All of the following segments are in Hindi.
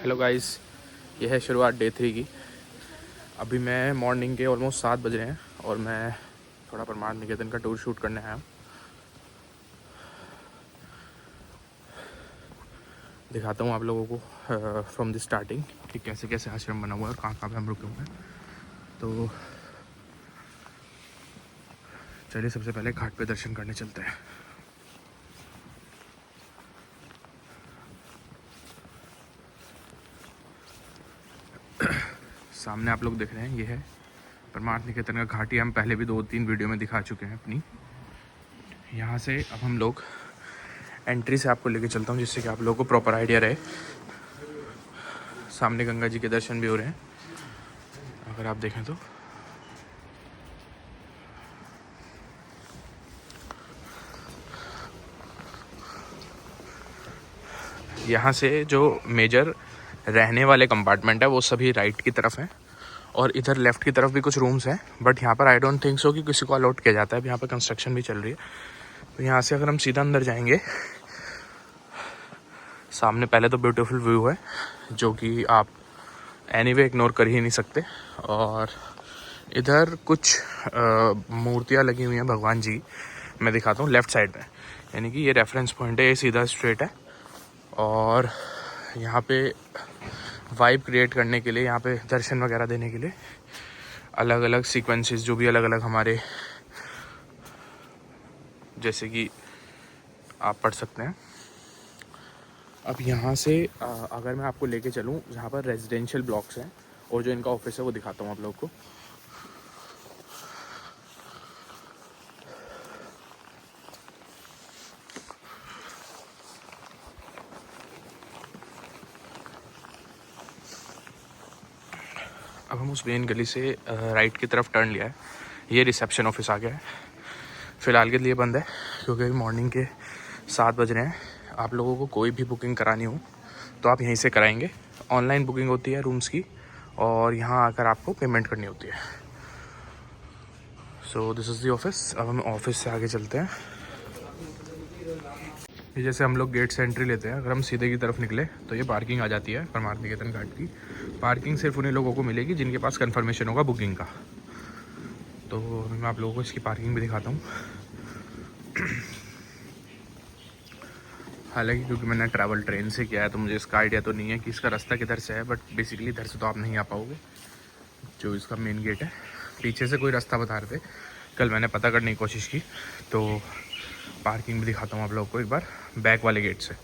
हेलो गाइस, ये है शुरुआत डे 3 की। अभी मैं मॉर्निंग के ऑलमोस्ट 7 बज रहे हैं और मैं थोड़ा परमार्थ निकेतन का टूर शूट करने आया हूँ। दिखाता हूँ आप लोगों को फ्रॉम द स्टार्टिंग कि कैसे कैसे आश्रम बना हुआ है और कहाँ कहाँ पे हम रुके हुए हैं। तो चलिए सबसे पहले घाट पे दर्शन करने चलते हैं। सामने आप लोग देख रहे हैं, ये है परमार्थ निकेतन का घाट। ही हम पहले भी 2-3 वीडियो में दिखा चुके हैं अपनी। यहाँ से अब हम लोग एंट्री से आपको लेके चलता हूँ जिससे कि आप लोगों को प्रॉपर आइडिया रहे। सामने गंगा जी के दर्शन भी हो रहे हैं अगर आप देखें तो। यहाँ से जो मेजर रहने वाले कंपार्टमेंट है वो सभी राइट की तरफ हैं और इधर लेफ़्ट की तरफ भी कुछ रूम्स हैं, बट यहाँ पर आई डोंट थिंक सो कि किसी को अलॉट किया जाता है। यहाँ पर कंस्ट्रक्शन भी चल रही है। तो यहाँ से अगर हम सीधा अंदर जाएंगे, सामने पहले तो ब्यूटीफुल व्यू है जो कि आप एनीवे इग्नोर कर ही नहीं सकते। और इधर कुछ मूर्तियाँ लगी हुई हैं भगवान जी। मैं दिखाता हूँ लेफ़्ट साइड में, यानी कि ये रेफरेंस पॉइंट है, ये सीधा स्ट्रेट है। और यहाँ पे वाइब क्रिएट करने के लिए, यहाँ पे दर्शन वगैरह देने के लिए अलग अलग सीक्वेंसेस जो भी अलग अलग हमारे, जैसे कि आप पढ़ सकते हैं। अब यहाँ से अगर मैं आपको लेके चलूँ जहाँ पर रेजिडेंशियल ब्लॉक्स हैं और जो इनका ऑफिस है वो दिखाता हूँ आप लोग को। अब हम उस मेन गली से राइट की तरफ टर्न लिया है। ये रिसेप्शन ऑफिस आ गया है। फ़िलहाल के लिए बंद है क्योंकि अभी मॉर्निंग के 7 बज रहे हैं। आप लोगों को कोई भी बुकिंग करानी हो तो आप यहीं से कराएंगे। ऑनलाइन बुकिंग होती है रूम्स की और यहाँ आकर आपको पेमेंट करनी होती है। So this is the office. अब हम ऑफिस से आगे चलते हैं। ये जैसे हम लोग गेट से एंट्री लेते हैं, अगर हम सीधे की तरफ निकले तो ये पार्किंग आ जाती है परमार्थ निकेतन घाट की। पार्किंग सिर्फ उन्हीं लोगों को मिलेगी जिनके पास कंफर्मेशन होगा बुकिंग का। तो मैं आप लोगों को इसकी पार्किंग भी दिखाता हूँ। हालांकि क्योंकि मैंने ट्रैवल ट्रेन से किया है तो मुझे इसका आइडिया तो नहीं है कि इसका रास्ता किधर से है, बट बेसिकली इधर से तो आप नहीं आ पाओगे। जो इसका मेन गेट है, पीछे से कोई रास्ता बता रहे थे, कल मैंने पता करने की कोशिश की। तो पार्किंग भी दिखाता हूँ आप लोगों को एक बार बैक वाले गेट से।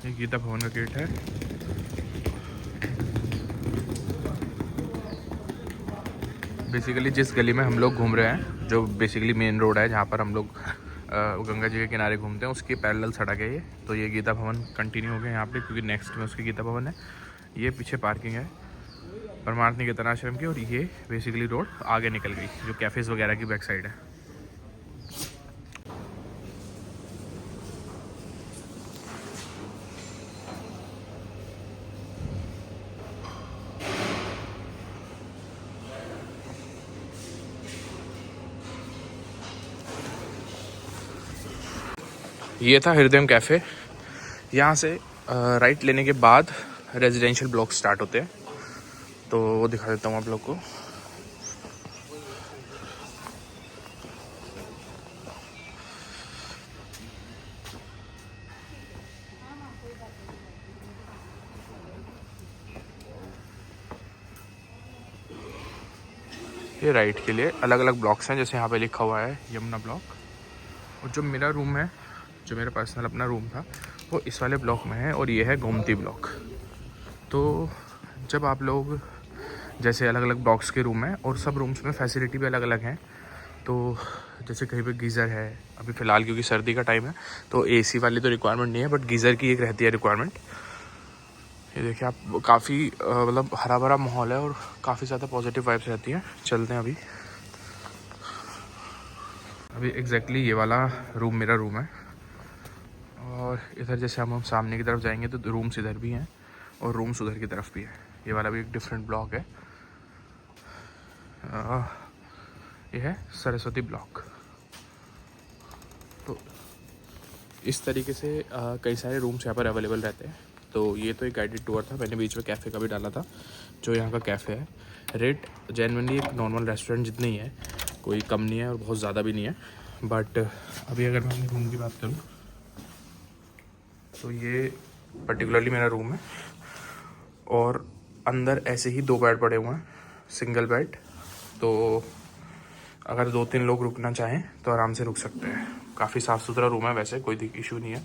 ये गीता भवन का गेट है। बेसिकली जिस गली में हम लोग घूम रहे हैं, जो बेसिकली मेन रोड है जहाँ पर हम लोग गंगा जी के किनारे घूमते हैं, उसकी पैरेलल सड़क है ये। तो ये गीता भवन कंटिन्यू हो गया यहाँ पे क्योंकि नेक्स्ट में उसकी गीता भवन है। ये पीछे पार्किंग है परमार्थ निकेतन आश्रम की और ये बेसिकली रोड आगे निकल गई जो कैफ़ेज़ वगैरह की बैक साइड है। ये था हृदयम कैफ़े। यहाँ से राइट लेने के बाद रेजिडेंशियल ब्लॉक स्टार्ट होते हैं, तो वो दिखा देता हूँ आप लोग को। ये राइट के लिए अलग अलग ब्लॉक्स हैं, जैसे यहाँ पे लिखा हुआ है यमुना ब्लॉक। और जो मेरा रूम है, जो मेरा पर्सनल अपना रूम था, वो इस वाले ब्लॉक में है और ये है गोमती ब्लॉक। तो जब आप लोग, जैसे अलग अलग ब्लॉक्स के रूम हैं और सब रूम्स में फैसिलिटी भी अलग अलग हैं। तो जैसे कहीं पे गीज़र है, अभी फ़िलहाल क्योंकि सर्दी का टाइम है तो एसी वाली तो रिक्वायरमेंट नहीं है, बट गीज़र की एक रहती है रिक्वायरमेंट। ये देखिए आप, काफ़ी मतलब हरा भरा माहौल है और काफ़ी ज़्यादा पॉजिटिव वाइब्स रहती हैं। चलते हैं अभी एग्जैक्टली ये वाला रूम मेरा रूम है। और इधर जैसे हम सामने की तरफ जाएंगे तो रूम्स इधर भी हैं और रूम्स उधर की तरफ भी है। ये वाला भी एक डिफरेंट ब्लॉक है। ये है सरस्वती ब्लॉक। तो इस तरीके से कई सारे रूम्स यहाँ पर अवेलेबल रहते हैं। तो ये तो एक गाइडेड टूर था, मैंने बीच में कैफ़े का भी डाला था। जो यहाँ का कैफ़े है, रेट जेन्युइनली एक नॉर्मल रेस्टोरेंट जितनी ही है, कोई कम नहीं है और बहुत ज़्यादा भी नहीं है। बट अभी अगर मैं अपने रूम की बात करूँ तो ये पर्टिकुलरली मेरा रूम है और अंदर ऐसे ही 2 बेड पड़े हुए हैं, सिंगल बेड। तो अगर 2-3 लोग रुकना चाहें तो आराम से रुक सकते हैं। काफ़ी साफ़ सुथरा रूम है, वैसे कोई इशू नहीं है।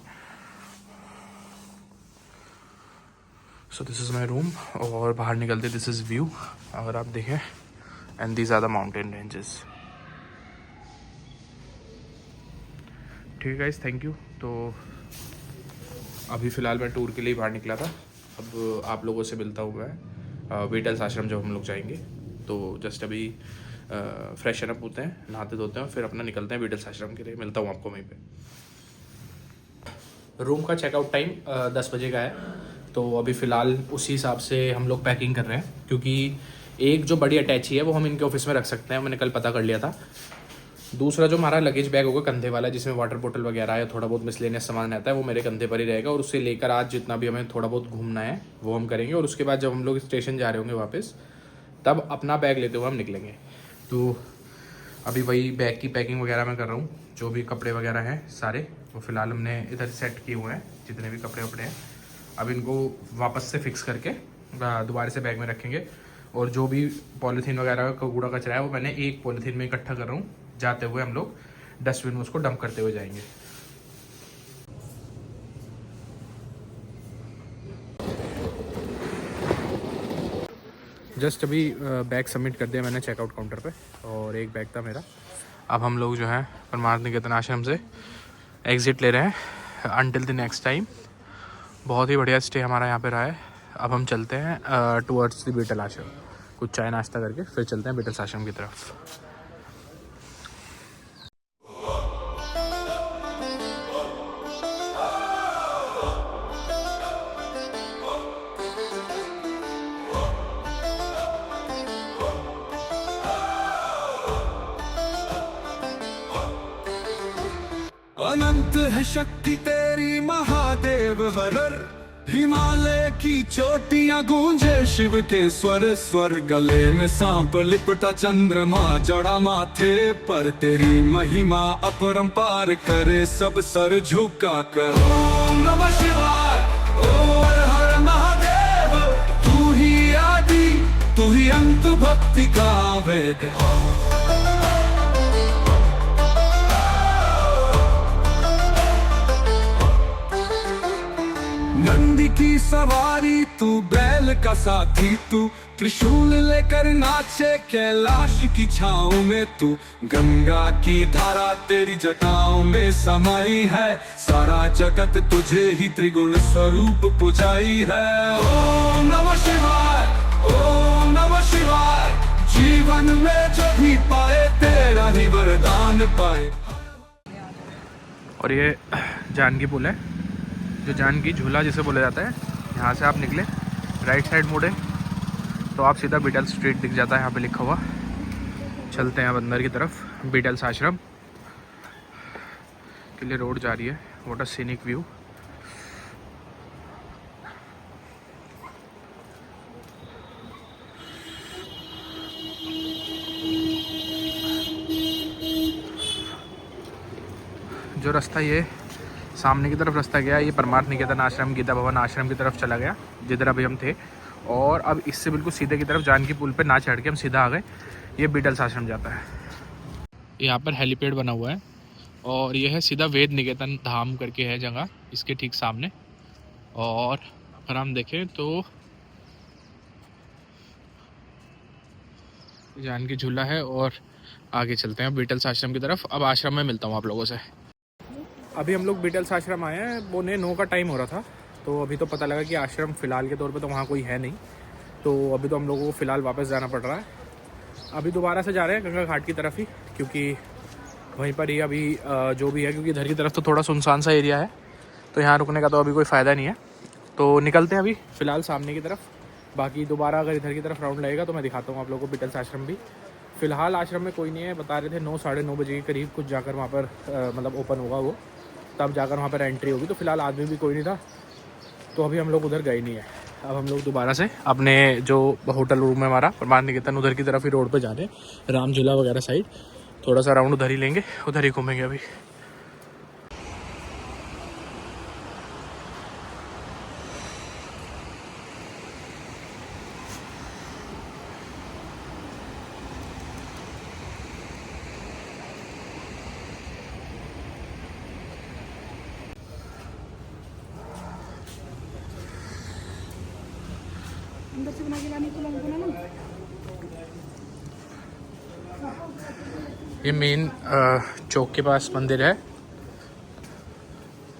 So this is my room और बाहर निकलते दिस इज़ व्यू, अगर आप देखें, and these are the mountain ranges. ठीक है गाइस, थैंक यू। तो अभी फ़िलहाल मैं टूर के लिए बाहर निकला था, अब आप लोगों से मिलता हूँ मैं बीटल्स आश्रम जब हम लोग जाएंगे। तो जस्ट अभी फ्रेशन अप होते हैं, नहाते धोते हैं, फिर अपना निकलते हैं बीटल्स आश्रम के लिए। मिलता हूँ आपको वहीं पे। रूम का चेकआउट टाइम 10 बजे का है, तो अभी फ़िलहाल उसी हिसाब से हम लोग पैकिंग कर रहे हैं, क्योंकि एक जो बड़ी अटैची है वो हम इनके ऑफिस में रख सकते हैं, मैंने कल पता कर लिया था। दूसरा जो हमारा लगेज बैग होगा कंधे वाला, जिसमें वाटर बोतल वगैरह या थोड़ा बहुत मिसलेनियस सामान रहता है, वो मेरे कंधे पर ही रहेगा। और उससे लेकर आज जितना भी हमें थोड़ा बहुत घूमना है वो हम करेंगे। और उसके बाद जब हम लोग स्टेशन जा रहे होंगे वापस, तब अपना बैग लेते हुए हम निकलेंगे। तो अभी वही बैग की पैकिंग वगैरह मैं कर रहा हूँ। जो भी कपड़े वगैरह हैं सारे, वो फ़िलहाल हमने इधर सेट किए हुए हैं, जितने भी कपड़े वपड़े हैं। अब इनको वापस से फिक्स करके दोबारा से बैग में रखेंगे। और जो भी पॉलीथीन वगैरह का कूड़ा कचरा है वो मैंने एक पॉलीथीन में इकट्ठा कर रहा हूँ। जाते हुए हम लोग डस्टबिन में उसको डंप करते हुए जाएंगे। जस्ट अभी बैग सबमिट कर दिया मैंने चेकआउट काउंटर पे, और एक बैग था मेरा। अब हम लोग जो है परमार्थ निकेतन आश्रम से एग्ज़िट ले रहे हैं अनटिल द नेक्स्ट टाइम। बहुत ही बढ़िया स्टे हमारा यहाँ पे रहा है। अब हम चलते हैं टुवर्ड्स द बीटल आश्रम, कुछ चाय नाश्ता करके फिर चलते हैं बीटल्स आश्रम की तरफ। अनंत है शक्ति तेरी महादेव वरर, हिमालय की चोटियां गूंजे शिव के स्वर स्वर। गले में सांप लिपटा चंद्रमा जड़ा माथे पर, तेरी महिमा अपरंपार करे सब सर झुका कर। ओम नमः शिवाय, ओम हर हर महादेव, तू ही आदि तू ही अंत, भक्ति का वेद। नंदी की सवारी तू, बैल का साथी तू, त्रिशूल लेकर नाचे कैलाश की छाँव में तू। गंगा की धारा तेरी जटाओं में समाई है, सारा जगत तुझे ही त्रिगुण स्वरूप पुजाई है। ओम नमः शिवाय, ओम नमः शिवाय, जीवन में जो भी पाए तेरा ही वरदान पाए। और ये जानकी पुल है, जो जानकी झूला जिसे बोला जाता है। यहाँ से आप निकले, राइट साइड मुड़े तो आप सीधा बीटल स्ट्रीट दिख जाता है, यहाँ पे लिखा हुआ। चलते हैं अब अंदर की तरफ। बीटल्स आश्रम के लिए रोड जा रही है। What a scenic view. जो रास्ता ये सामने की तरफ रास्ता गया, ये परमार्थ निकेतन आश्रम, गीता भवन आश्रम की तरफ चला गया, जिधर अभी हम थे। और अब इससे बिल्कुल सीधे की तरफ जानकी पुल पे ना चढ़ के हम सीधा आ गए, ये बीटल्स आश्रम जाता है। यहाँ पर हेलीपैड बना हुआ है और ये है सीधा वेद निकेतन धाम करके है जगह, इसके ठीक सामने। और अगर हम देखें तो जानकी झूला है। और आगे चलते हैं बीटल्स आश्रम की तरफ। अब आश्रम में मिलता हूँ आप लोगों से। अभी हम लोग बीटल्स आश्रम आए हैं, 8:45 का टाइम हो रहा था। तो अभी तो पता लगा कि आश्रम फ़िलहाल के तौर पे तो वहाँ कोई है नहीं। तो अभी तो हम लोगों को फ़िलहाल वापस जाना पड़ रहा है। अभी दोबारा से जा रहे हैं गंगा घाट की तरफ ही, क्योंकि वहीं पर ही अभी जो भी है, क्योंकि इधर की तरफ तो थोड़ा सुनसान सा एरिया है, तो यहाँ रुकने का तो अभी कोई फ़ायदा नहीं है। तो निकलते हैं अभी फ़िलहाल सामने की तरफ। बाकी दोबारा अगर इधर की तरफ राउंड लगेगा तो मैं दिखाता हूँ आप लोगों को बीटल्स आश्रम भी। फ़िलहाल आश्रम में कोई नहीं है, बता रहे थे 9 साढ़े 9 बजे के करीब कुछ जाकर वहाँ पर मतलब ओपन होगा वो, तब जाकर वहाँ पर एंट्री होगी। तो फ़िलहाल आदमी भी कोई नहीं था, तो अभी हम लोग उधर गए नहीं है। अब हम लोग दोबारा से अपने जो होटल रूम है हमारा परमार्थ निकेतन, उधर की तरफ ही रोड पे जा रहे हैं, राम झूला वगैरह साइड। थोड़ा सा राउंड उधर ही लेंगे, उधर ही घूमेंगे अभी। ये मेन चौक के पास मंदिर है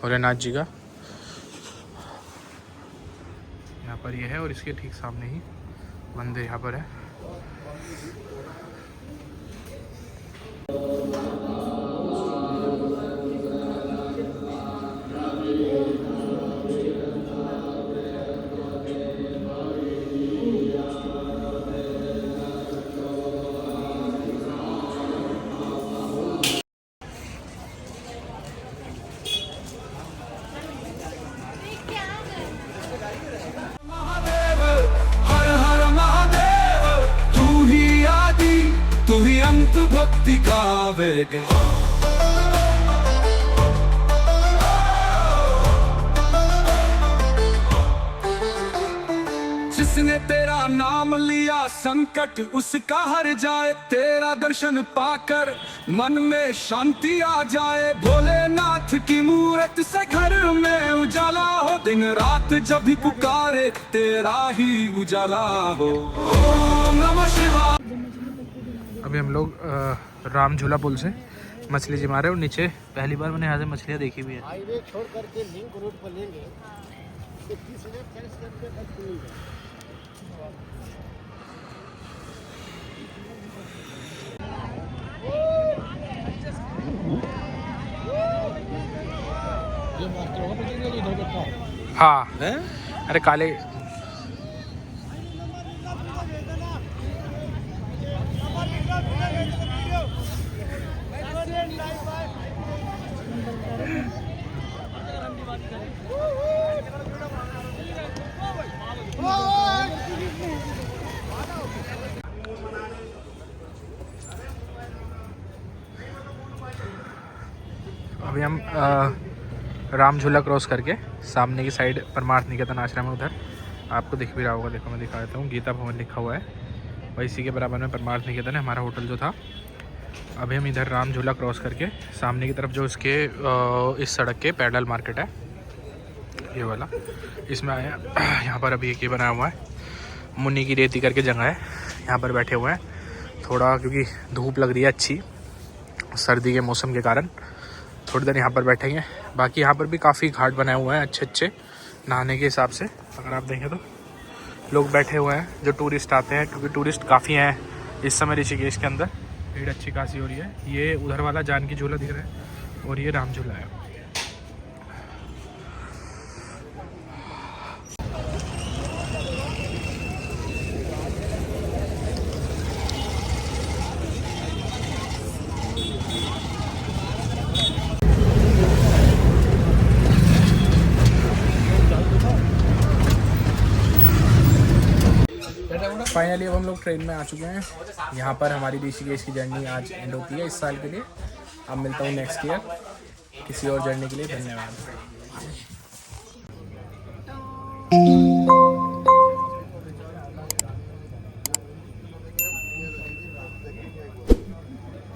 भोलेनाथ जी का, यहाँ पर ये है, और इसके ठीक सामने ही मंदिर यहाँ पर है। भक्ति का वेग जिसने तेरा नाम लिया संकट उसका हर जाए, तेरा दर्शन पाकर मन में शांति आ जाए। भोलेनाथ की मूरत से घर में उजाला हो, दिन रात जब भी पुकारे तेरा ही उजाला हो। ओम नमः शिवाय। अभी हम लोग राम झूला पुल से मछली जी मारे, और नीचे पहली बार मैंने यहाँ से मछलियाँ देखी भी है। हाईवे छोड़ करके लिंक रोड पर लेंगे तो 30 मिनट 40 मिनट तक खुलेगा। हाँ अरे काले अभी हम राम झूला क्रॉस करके सामने की साइड परमार्थ निकेतन आश्रम है, उधर आपको दिख भी रहा होगा। देखो मैं दिखा देता हूँ, गीता भवन लिखा हुआ है, वही इसी के बराबर में परमार्थ निकेतन है हमारा होटल जो था। अभी हम इधर राम झूला क्रॉस करके सामने की तरफ जो इसके इस सड़क के पैरेलल मार्केट है ये वाला, इसमें आए। यहाँ पर अभी एक ये बनाया हुआ है, मुन्नी की रेती करके जगह है, यहाँ पर बैठे हुए हैं थोड़ा, क्योंकि धूप लग रही है अच्छी सर्दी के मौसम के कारण, थोड़ी देर यहाँ पर बैठेंगे। बाकी यहाँ पर भी काफ़ी घाट बनाए हुए हैं अच्छे अच्छे नहाने के हिसाब से। अगर आप देखें तो लोग बैठे हुए हैं जो टूरिस्ट आते हैं, क्योंकि टूरिस्ट काफ़ी हैं इस समय ऋषिकेश के अंदर, भीड़ अच्छी खासी हो रही है। ये उधर वाला जानकी झूला दिख रहा है और ये राम झूला है। फाइनली अब हम लोग ट्रेन में आ चुके हैं। यहाँ पर हमारी ऋषिकेश की जर्नी आज एंड होती है इस साल के लिए। अब मिलता हूँ नेक्स्ट ईयर किसी और जर्नी के लिए। धन्यवाद।